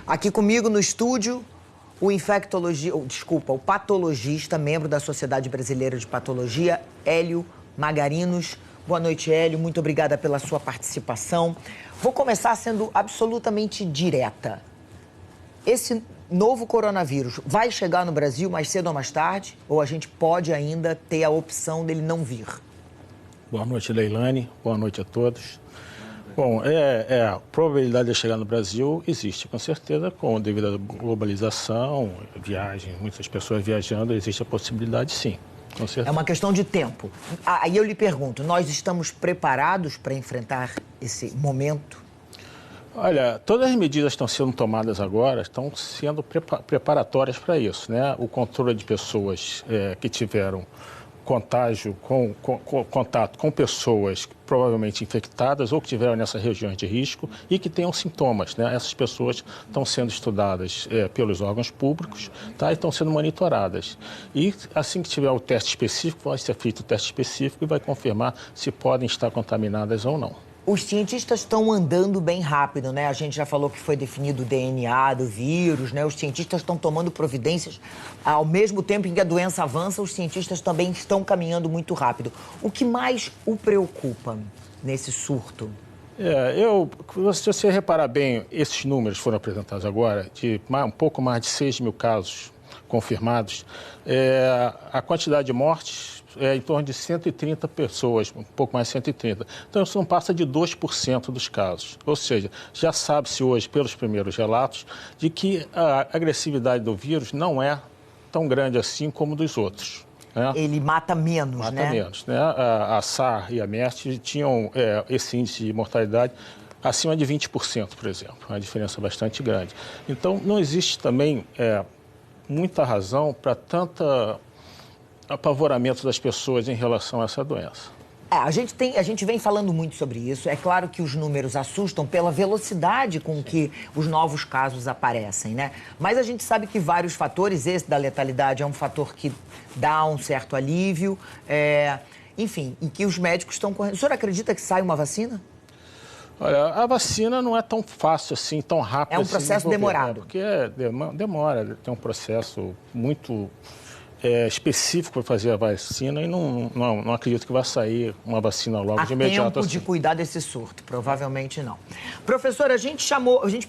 Aqui comigo no estúdio, o patologista, membro da Sociedade Brasileira de Patologia, Hélio Magarinos. Boa noite, Hélio. Muito obrigada pela sua participação. Vou começar sendo absolutamente direta. Esse novo coronavírus vai chegar no Brasil mais cedo ou mais tarde? Ou a gente pode ainda ter a opção dele não vir? Boa noite, Leilane. Boa noite a todos. Bom, a probabilidade de chegar no Brasil existe, com certeza, devido à globalização, viagem, muitas pessoas viajando, existe a possibilidade, sim, com certeza. É uma questão de tempo. Aí eu lhe pergunto, nós estamos preparados para enfrentar esse momento? Olha, todas as medidas que estão sendo tomadas agora estão sendo preparatórias para isso, né? O controle de pessoas que tiveram contágio, contato com pessoas provavelmente infectadas ou que tiveram nessas regiões de risco e que tenham sintomas, né? Essas pessoas estão sendo estudadas pelos órgãos públicos, tá? E estão sendo monitoradas. E assim que tiver o teste específico, vai ser feito o teste específico e vai confirmar se podem estar contaminadas ou não. Os cientistas estão andando bem rápido, né? A gente já falou que foi definido o DNA do vírus, né? Os cientistas estão tomando providências. Ao mesmo tempo em que a doença avança, os cientistas também estão caminhando muito rápido. O que mais o preocupa nesse surto? Se você reparar bem, esses números foram apresentados agora, de um pouco mais de 6 mil casos confirmados. A quantidade de mortes é em torno de 130 pessoas, um pouco mais de 130. Então, isso não passa de 2% dos casos. Ou seja, já sabe-se hoje, pelos primeiros relatos, de que a agressividade do vírus não é tão grande assim como dos outros. Né? Ele mata menos, né? Mata menos, né? A SARS e a MERS tinham esse índice de mortalidade acima de 20%, por exemplo. Uma diferença bastante grande. Então, não existe também muita razão para tanta apavoramento das pessoas em relação a essa doença. A gente vem falando muito sobre isso. É claro que os números assustam pela velocidade com que os novos casos aparecem, né? Mas a gente sabe que vários fatores, esse da letalidade é um fator que dá um certo alívio, enfim, em que os médicos estão correndo. O senhor acredita que sai uma vacina? Olha, a vacina não é tão fácil assim, tão rápido. É um processo demorado. Porque demora, tem um processo muito específico para fazer a vacina e não acredito que vai sair uma vacina logo de imediato. Há tempo de cuidar desse surto? Provavelmente não. Professor, a gente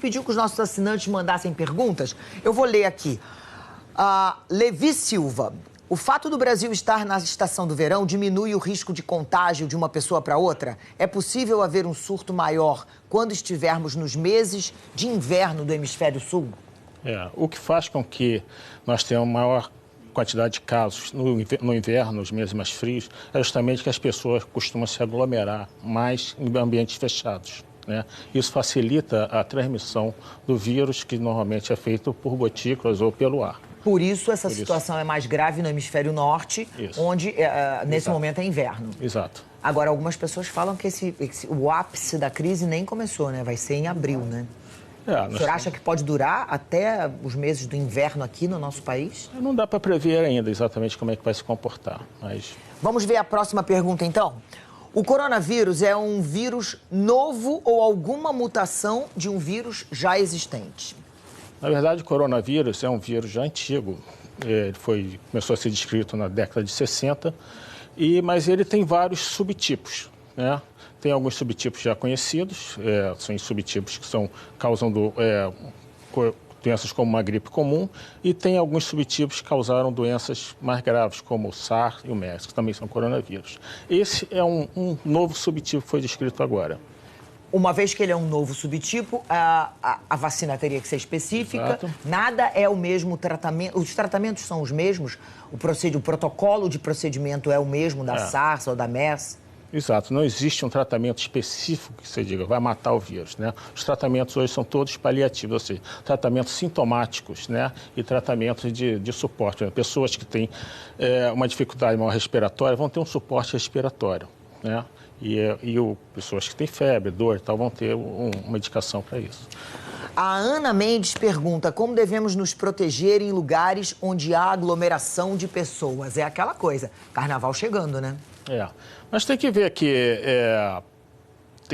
pediu que os nossos assinantes mandassem perguntas. Eu vou ler aqui. Levi Silva. O fato do Brasil estar na estação do verão diminui o risco de contágio de uma pessoa para outra? É possível haver um surto maior quando estivermos nos meses de inverno do hemisfério sul? O que faz com que nós tenhamos maior quantidade de casos no inverno, nos meses mais frios, é justamente que as pessoas costumam se aglomerar mais em ambientes fechados, né? Isso facilita a transmissão do vírus, que normalmente é feito por gotículas ou pelo ar. Por isso, essa situação é mais grave no hemisfério norte, onde, nesse momento, é inverno. Exato. Agora, algumas pessoas falam que o ápice da crise nem começou, né? Vai ser em abril, né? O senhor acha que pode durar até os meses do inverno aqui no nosso país? Não dá para prever ainda exatamente como é que vai se comportar, mas... Vamos ver a próxima pergunta, então? O coronavírus é um vírus novo ou alguma mutação de um vírus já existente? Na verdade, o coronavírus é um vírus já antigo. Ele começou a ser descrito na década de 60, mas ele tem vários subtipos, né? Tem alguns subtipos já conhecidos, são subtipos que causam doenças como uma gripe comum, e tem alguns subtipos que causaram doenças mais graves, como o SARS e o MERS, que também são coronavírus. Esse é um novo subtipo que foi descrito agora. Uma vez que ele é um novo subtipo, a vacina teria que ser específica. Exato. Nada é o mesmo tratamento. Os tratamentos são os mesmos? O protocolo de procedimento é o mesmo da SARS ou da MERS? Exato. Não existe um tratamento específico que você diga, vai matar o vírus, né? Os tratamentos hoje são todos paliativos, ou seja, tratamentos sintomáticos, né? E tratamentos de suporte. Pessoas que têm uma dificuldade maior respiratória vão ter um suporte respiratório, né? Pessoas que têm febre, dor e tal, vão ter uma medicação para isso. A Ana Mendes pergunta como devemos nos proteger em lugares onde há aglomeração de pessoas. É aquela coisa, carnaval chegando, né? Mas tem que ver que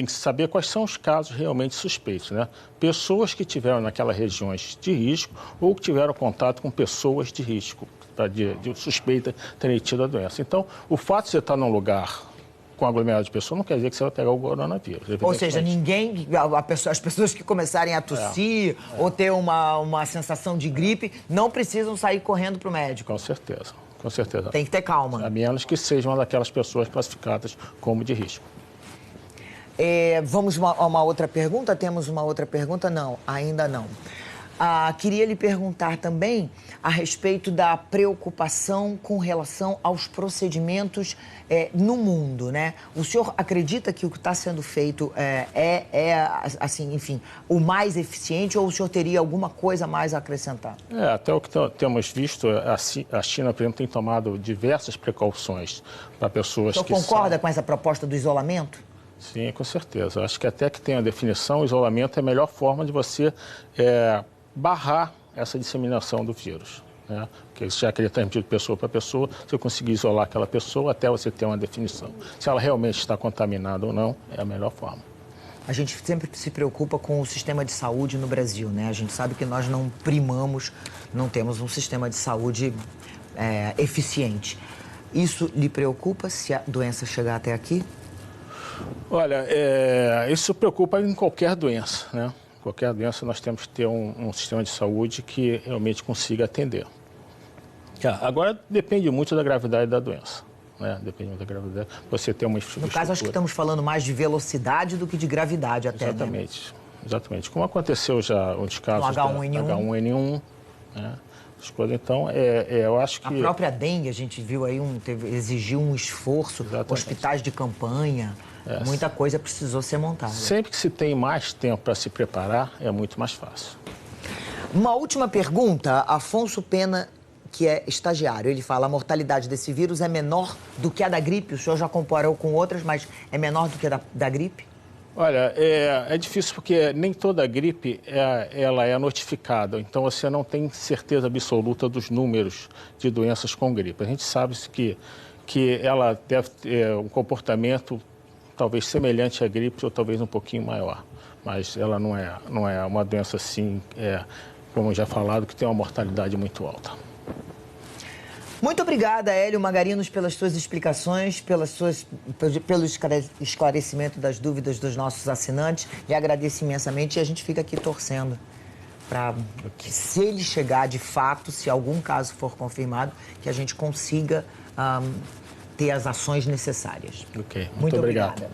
tem que saber quais são os casos realmente suspeitos, né? Pessoas que tiveram naquelas regiões de risco ou que tiveram contato com pessoas de risco, de suspeita de terem tido a doença. Então, o fato de você estar num lugar com aglomerado de pessoas não quer dizer que você vai pegar o coronavírus. Ou seja, ninguém, as pessoas que começarem a tossir ou ter uma sensação de gripe não precisam sair correndo para o médico. Com certeza, com certeza. Tem que ter calma. A menos que sejam daquelas pessoas classificadas como de risco. Vamos a uma outra pergunta? Temos uma outra pergunta? Não, ainda não. Queria lhe perguntar também a respeito da preocupação com relação aos procedimentos no mundo, né? O senhor acredita que o que está sendo feito assim, enfim, o mais eficiente ou o senhor teria alguma coisa mais a acrescentar? Até o que temos visto, a China, por exemplo, tem tomado diversas precauções para pessoas que... O senhor concorda com essa proposta do isolamento? Sim, com certeza. Acho que até que tem a definição, o isolamento é a melhor forma de você barrar essa disseminação do vírus, né? Porque já que ele é transmitido de pessoa para pessoa, você conseguir isolar aquela pessoa até você ter uma definição. Se ela realmente está contaminada ou não, é a melhor forma. A gente sempre se preocupa com o sistema de saúde no Brasil, né? A gente sabe que nós não temos um sistema de saúde eficiente. Isso lhe preocupa se a doença chegar até aqui? Olha, isso preocupa em qualquer doença, né? Qualquer doença nós temos que ter um sistema de saúde que realmente consiga atender. Agora depende muito da gravidade da doença, né? Depende muito da gravidade. Você tem uma estrutura... No caso, acho que estamos falando mais de velocidade do que de gravidade até, Exatamente, né? Exatamente. Como aconteceu já os casos do H1N1, né? As coisas, então, eu acho que... A própria dengue, a gente viu aí, exigiu um esforço, Exatamente. Hospitais de campanha, muita coisa precisou ser montada. Sempre que se tem mais tempo para se preparar, é muito mais fácil. Uma última pergunta, Afonso Pena, que é estagiário, ele fala: a mortalidade desse vírus é menor do que a da gripe? O senhor já comparou com outras, mas é menor do que a da gripe? Olha, é difícil porque nem toda gripe ela é notificada, então você não tem certeza absoluta dos números de doenças com gripe. A gente sabe que ela deve ter um comportamento talvez semelhante à gripe ou talvez um pouquinho maior, mas ela não é uma doença assim, como já falado, que tem uma mortalidade muito alta. Muito obrigada, Hélio Magarinos, pelas suas explicações, pelo esclarecimento das dúvidas dos nossos assinantes. Lhe agradeço imensamente e a gente fica aqui torcendo para que, se ele chegar de fato, se algum caso for confirmado, que a gente consiga ter as ações necessárias. Ok, Muito obrigado. obrigada.